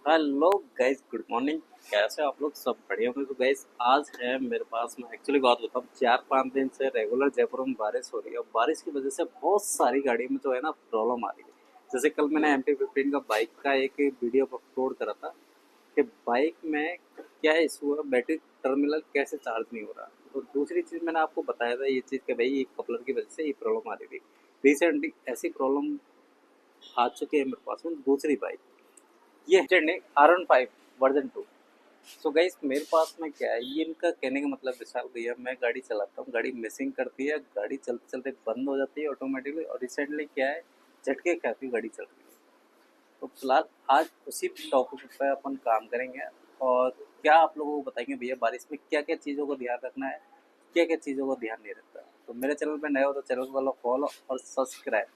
Hello guys, good morning. कैसे हो आप लोग? सब बढ़िया होंगे। तो गाइस आज है मेरे पास में एक्चुअली बात बताऊँ, 4-5 दिन से रेगुलर जयपुर में बारिश हो रही है और बारिश की वजह से बहुत सारी गाड़ी में जो है ना प्रॉब्लम आ रही है। जैसे कल मैंने MT-15 का बाइक का एक वीडियो अपलोड करा था कि बाइक में क्या इशू है, बैटरी टर्मिनल कैसे चार्ज नहीं हो रहा। तो दूसरी चीज़ मैंने आपको बताया था ये चीज़ कि भाई ये कपलर की वजह से ये प्रॉब्लम आ रही थी। रिसेंटली ऐसी प्रॉब्लम आ चुकी है मेरे पास में दूसरी बाइक, ये है R15 वर्जन 2। सो गाइस मेरे पास में क्या है, ये इनका कहने का मतलब विशाल भैया, मैं गाड़ी चलाता हूँ, गाड़ी मिसिंग करती है, गाड़ी चलते चलते बंद हो जाती है ऑटोमेटिकली, और रिसेंटली क्या है, झटके खाती गाड़ी चल रही है। तो फिलहाल आज उसी टॉपिक पे अपन काम करेंगे और क्या आप लोगों को बताएंगे भैया बारिश में क्या क्या चीज़ों को ध्यान रखना है, क्या क्या चीज़ों को ध्यान नहीं रखता है। तो मेरे चैनल पर नए हो तो चैनल को फॉलो और सब्सक्राइब।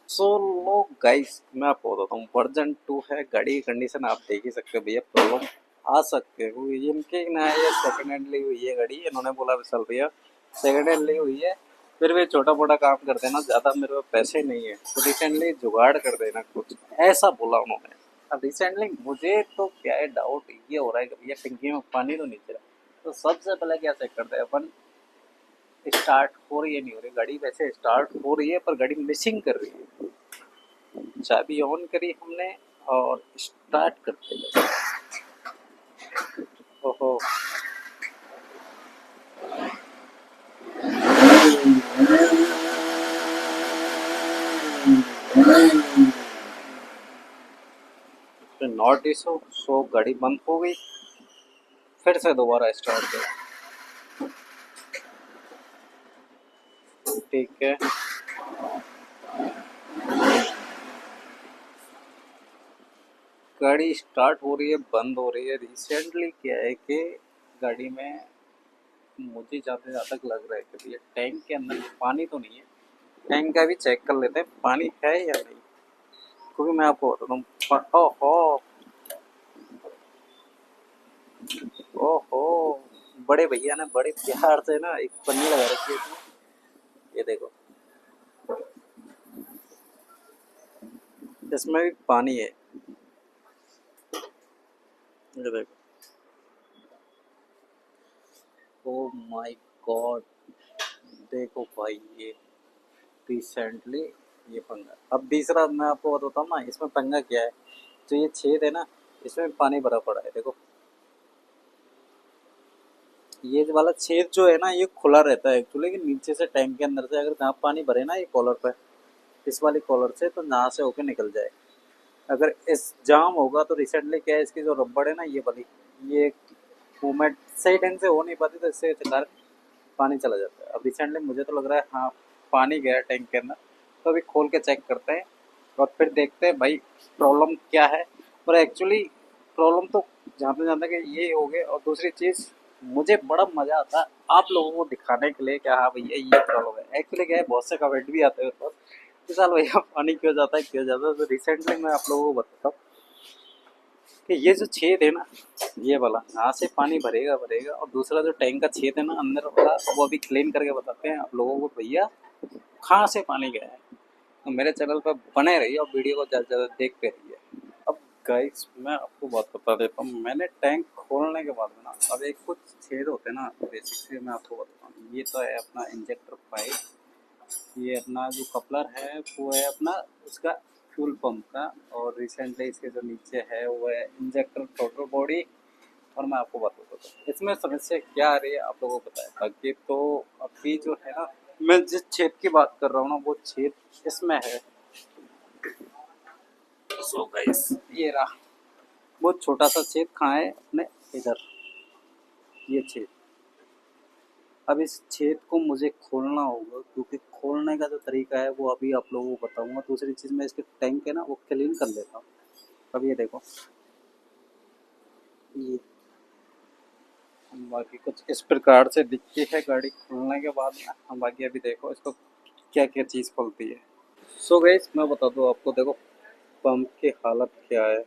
सो लो गाइस, मैं आपको बताता हूँ, वर्जन 2 है, गाड़ी की कंडीशन आप देख ही सकते हो भैया, प्रॉब्लम आ सकते हो। ये इनके ना ये सेकंड हैंड ली हुई है गाड़ी, इन्होंने बोला विशाल भैया सेकंड हैंड ली हुई है, फिर भी छोटा मोटा काम कर देना, ज़्यादा मेरे पास पैसे नहीं है तो रिसेंटली जुगाड़ कर देना कुछ, ऐसा बोला उन्होंने। अब रिसेंटली मुझे तो क्या है, डाउट ये हो रहा है कि भैया टंकी में पानी तो नहीं चला। तो सबसे पहले क्या चेक करते हैं अपन, स्टार्ट हो रही है नहीं हो रही गाड़ी। वैसे स्टार्ट हो रही है पर गाड़ी मिसिंग कर रही है। चाबी ऑन करी हमने और स्टार्ट करते गए। ओहो, नॉट इशू, सो गाड़ी बंद हो गई। फिर से दोबारा स्टार्ट कर, ठीक है। गाड़ी स्टार्ट हो रही है, बंद हो रही है। रिसेंटली क्या है कि गाड़ी में मुझे ज़्यादा तक लग रहा है कि भैया टैंक के अंदर पानी तो नहीं है। टैंक का भी चेक कर लेते हैं पानी है या नहीं, क्योंकि मैं आपको बताता हूँ। ओहो, ओहो, बड़े भैया ने बड़े प्यार से ना एक पन्नी लगा रखी है इसमें, ये देखो, इसमें भी पानी है, ये देखो। ओ माय गॉड, देखो भाई, ये रिसेंटली ये पंगा। अब तीसरा मैं आपको बताता हूँ ना, इसमें पंगा क्या है। तो ये छेद है ना, इसमें पानी भरा पड़ा है, देखो। ये वाला छेद जो है ना, ये खुला रहता है एक्चुअली, लेकिन नीचे से टैंक के अंदर से अगर जहाँ पानी भरे ना, ये कॉलर पे, इस वाली कॉलर से, तो यहाँ से होके निकल जाए। अगर इस जाम होगा तो रिसेंटली क्या है, इसकी जो रबड़ है ना, ये वाली, ये मूवमेंट सही ढंग से हो नहीं पाती, तो इससे कारण पानी चला जाता है। अब रिसेंटली मुझे तो लग रहा है हाँ पानी गया टैंक के अंदर, तो अभी खोल के चेक करते हैं और फिर देखते हैं भाई प्रॉब्लम क्या है। और एक्चुअली प्रॉब्लम तो जानते जानते कि ये हो गए। और दूसरी चीज़, मुझे बड़ा मज़ा आता है आप लोगों को दिखाने के लिए कि हाँ भैया ये प्रॉब्लम है। एक्चुअली क्या है, बहुत से कमेंट भी आते हैं मेरे पास, विशाल भैया पानी क्यों जाता है, क्यों जाता है। तो रिसेंटली मैं आप लोगों को बताता हूँ कि ये जो छेद है ना, ये वाला यहाँ से पानी भरेगा भरेगा, और दूसरा जो टैंक का छेद है ना अंदर वाला, वो अभी क्लीन करके बताते हैं आप लोगों को भैया कहाँ से पानी गया है। तो मेरे चैनल पर बने रहिए और वीडियो को ज़्यादा से ज़्यादा देखते रहिए। अब गाइस मैं आपको बात बता देता हूँ, मैंने टैंक खोलने के बाद में ना, अब एक कुछ छेद होते हैं ना, बेसिकली मैं आपको बताता हूँ। ये तो है अपना इंजेक्टर पाइप, ये अपना जो कपलर है वो है अपना उसका फ्यूल पंप का, और रिसेंटली इसके जो नीचे है वो है इंजेक्टर टोटल बॉडी। और मैं आपको बता देता हूँ इसमें समस्या क्या आ रही है, आप लोगों को बताया बाकी। तो अभी जो है ना, मैं जिस छेद की बात कर रहा हूँ ना, वो छेद इसमें है। सो गाइस ये रहा, बहुत छोटा सा छेद कहाँ है अपने, इधर, ये छेद। अब इस छेद को मुझे खोलना होगा, क्योंकि खोलने का जो तरीका है वो अभी आप लोगों को बताऊंगा। दूसरी चीज़, मैं इसके टैंक है ना वो क्लीन कर लेता हूँ। अब ये देखो, ये बाकी कुछ इस प्रकार से दिखती है गाड़ी खुलने के बाद में। हम बाकी अभी देखो इसको क्या क्या चीज़ खुलती है। सो गाइस मैं बता दूँ आपको, देखो पंप की हालत क्या है,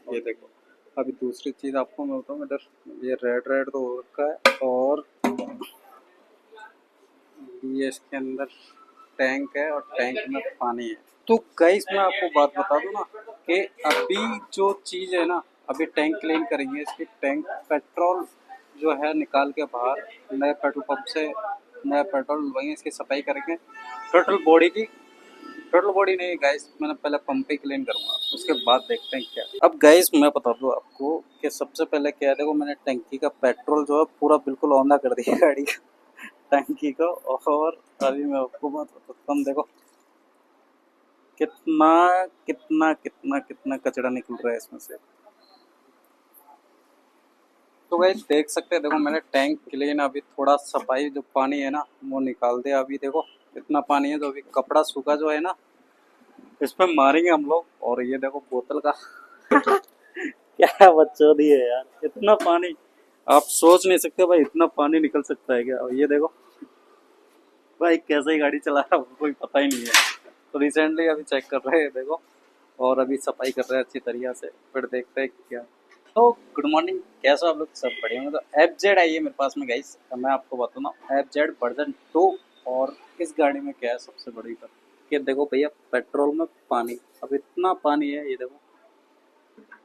ये देखो। अभी दूसरी चीज़ आपको मैं बताऊँ, इधर ये रेड रेड तो हो रखा है, और ये इसके अंदर टैंक है और टैंक में पानी है। तो गाइस मैं आपको बात बता दूं ना कि अभी जो चीज़ है ना, अभी टैंक क्लीन करेंगे, इसकी टैंक पेट्रोल जो है निकाल के बाहर नए पेट्रोल पंप से नया पेट्रोल डलवाएंगे, इसकी सफाई करेंगे। टोटल बॉडी नहीं गाइस, मैंने पहले पंप ही क्लीन करूंगा, उसके बाद देखते हैं क्या। अब गाइस मैं बता दूं आपको कि सबसे पहले क्या है, देखो मैंने टंकी का पेट्रोल जो है पूरा बिल्कुल औंधा कर दिया गाड़ी का टंकी को। और अभी मैं आपको बात बताता हूँ, देखो कितना कितना कितना कितना कचरा निकल रहा है इसमें से। तो गाइस देख सकते हैं, देखो मैंने टैंक क्लीन, अभी थोड़ा सफाई जो पानी है ना वो निकाल दिया। अभी देखो इतना पानी है, तो अभी कपड़ा सूखा जो है ना इस पे मारेंगे हम लोग। और ये देखो बोतल का क्या बकचोदी है यार, इतना पानी आप सोच नहीं सकते भाई, इतना पानी निकल सकता है क्या। और ये देखो भाई कैसे ही गाड़ी चला रहा है कोई पता ही नहीं है। तो रिसेंटली अभी चेक कर रहे हैं देखो, और अभी सफाई कर रहे हैं अच्छी तरीके से, फिर देखते हैं क्या। तो गुड मॉर्निंग, कैसे हो आप लोग, सब बढ़िया होंगे। तो FZ आई है मेरे पास में गाइस, तो मैं आपको बताऊँ FZ वर्जन 2। और इस गाड़ी में क्या है सबसे बड़ी बात कि देखो भैया पेट्रोल में पानी, अब इतना पानी है, ये देखो।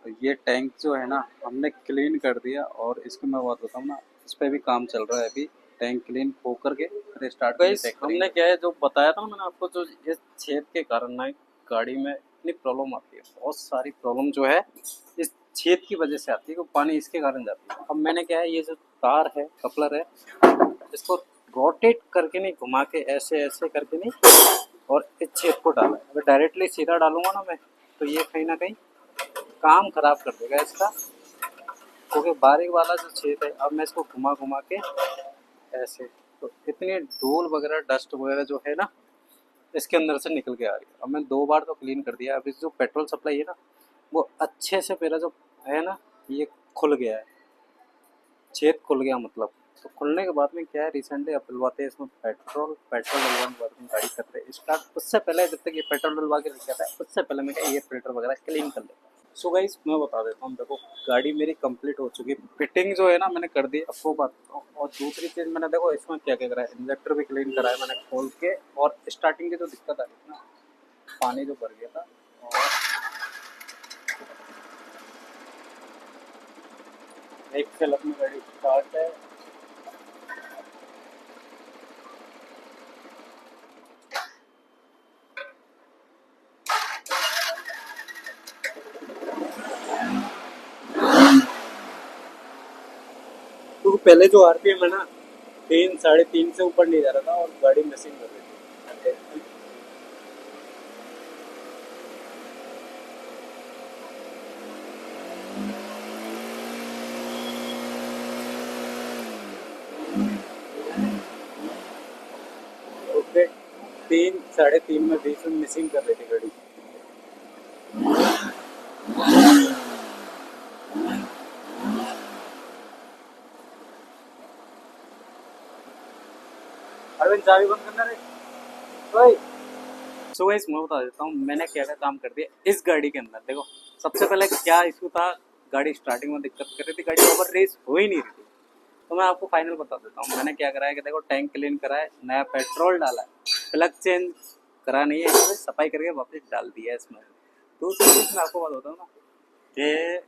तो ये टैंक जो है ना हमने क्लीन कर दिया, और इसकी मैं बात बताऊँ ना, इस पर भी काम चल रहा है अभी। टैंक क्लीन हो करके फिर स्टार्ट हमने क्या है, जो बताया था मैंने आपको, जो इस छेद के कारण ना गाड़ी में इतनी प्रॉब्लम आती है, बहुत सारी प्रॉब्लम जो है इस छेद की वजह से आती है, वो पानी इसके कारण जाती है। अब मैंने क्या है, ये जो तार है, कपलर है, इसको रोटेट करके नहीं, घुमा के ऐसे ऐसे करके नहीं, और इस छेद को डाला है। अगर डायरेक्टली सीधा डालूंगा ना मैं, तो ये कहीं ना कहीं काम खराब कर देगा इसका, क्योंकि बारीक वाला जो छेद है, अब मैं इसको घुमा घुमा के ऐसे, तो इतनी धूल वगैरह डस्ट वगैरह जो है ना इसके अंदर से निकल के आ रही है। अब मैं 2 बार तो क्लीन कर दिया। अभी जो पेट्रोल सप्लाई है ना वो अच्छे से, मेरा जो है ना ये खुल गया है, छेद खुल गया मतलब। तो खुलने के बाद में क्या है, रिसेंटली अब डलवाते हैं इसमें पेट्रोल डलवाने के बाद में गाड़ी करते हैं स्टार्ट। उससे पहले जब तक ये पेट्रोल डलवा के रख जाता है, उससे पहले मैं ये फिल्टर वगैरह क्लीन कर लेता हूँ। सो गाइस मैं बता देता हूँ, देखो गाड़ी मेरी कंप्लीट हो चुकी है, फिटिंग जो है ना मैंने कर दी, आपको बात बताऊँ। और दूसरी चीज़ मैंने देखो इसमें क्या क्या करा है, इंजेक्टर भी क्लीन करा है मैंने खोल के। और स्टार्टिंग की जो दिक्कत आ रही थी ना, पानी जो भर गया था, और एक से अपनी गाड़ी स्टार्ट है। तो पहले जो RPM है ना 3 साढ़े 3 से ऊपर नहीं जा रहा था, और गाड़ी मिसिंग कर रही थी। ओके, 3 साढ़े 3 में बीच में मिसिंग कर रही थी गाड़ी। अरविंद चाबी बंद करना रे। ओए सो गाइस मैं बता देता हूँ मैंने क्या क्या काम कर दिया इस गाड़ी के अंदर। देखो सबसे पहले क्या इशू था, गाड़ी स्टार्टिंग में दिक्कत कर रही थी, गाड़ी ओवर रेस हो ही नहीं रही थी। तो मैं आपको फाइनल बता देता हूँ मैंने क्या करा है कि देखो टैंक क्लीन करा है, नया पेट्रोल डाला है, प्लग चेंज करा नहीं है, इसमें सफाई करके वापस डाल दिया है इसमें। दूसरी चीज़ मैं आपको बता दूँ ना कि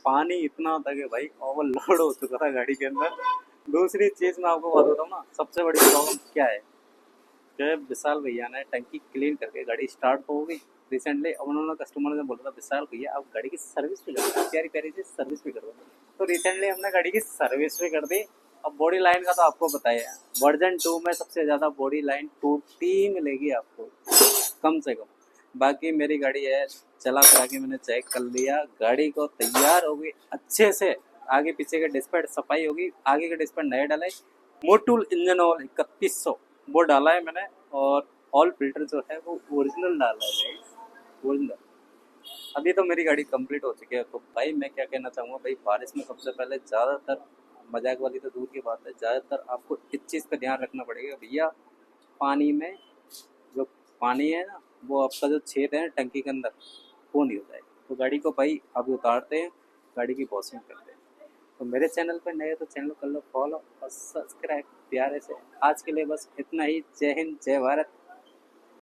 पानी इतना था कि भाई ओवरलोड हो चुका था गाड़ी के अंदर। दूसरी चीज़ मैं आपको बता दूँ ना, सबसे बड़ी प्रॉब्लम क्या है कि विशाल भैया ने टंकी क्लीन करके गाड़ी स्टार्ट तो हो गई रिसेंटली। अब उन्होंने कस्टमर ने बोला था विशाल भैया आप गाड़ी की सर्विस भी करो, प्यारी प्यारी सी सर्विस भी करो। तो रिसेंटली हमने गाड़ी की सर्विस भी कर दी। अब बॉडी लाइन का तो आपको बताया, वर्जन 2 में सबसे ज़्यादा बॉडी लाइन टूटी मिलेगी आपको कम से कम। बाकी मेरी गाड़ी है, चला करा के मैंने चेक कर लिया, गाड़ी को तैयार हो गई अच्छे से। आगे पीछे के डिस्प्ले सफाई होगी, आगे के डिस्प्ले नए डाले, मोटूल इंजन ऑयल 3100 वो डाला है मैंने। और ऑयल फिल्टर जो है वो ओरिजिनल डाला है ओरिजिनल। अभी तो मेरी गाड़ी कंप्लीट हो चुकी है। तो भाई मैं क्या कहना चाहूँगा, भाई बारिश में सबसे पहले ज़्यादातर, मजाक वाली तो दूर की बात है, ज़्यादातर आपको इस चीज़ का ध्यान रखना पड़ेगा भैया, पानी में जो पानी है ना वो आपका जो छेद है टंकी के अंदर वो नहीं होता है। तो गाड़ी को भाई अभी उतारते हैं, गाड़ी की वॉशिंग करते हैं। तो मेरे चैनल पर नए तो चैनल कर लो फॉलो और सब्सक्राइब प्यारे से। आज के लिए बस इतना ही। जय हिंद जय भारत।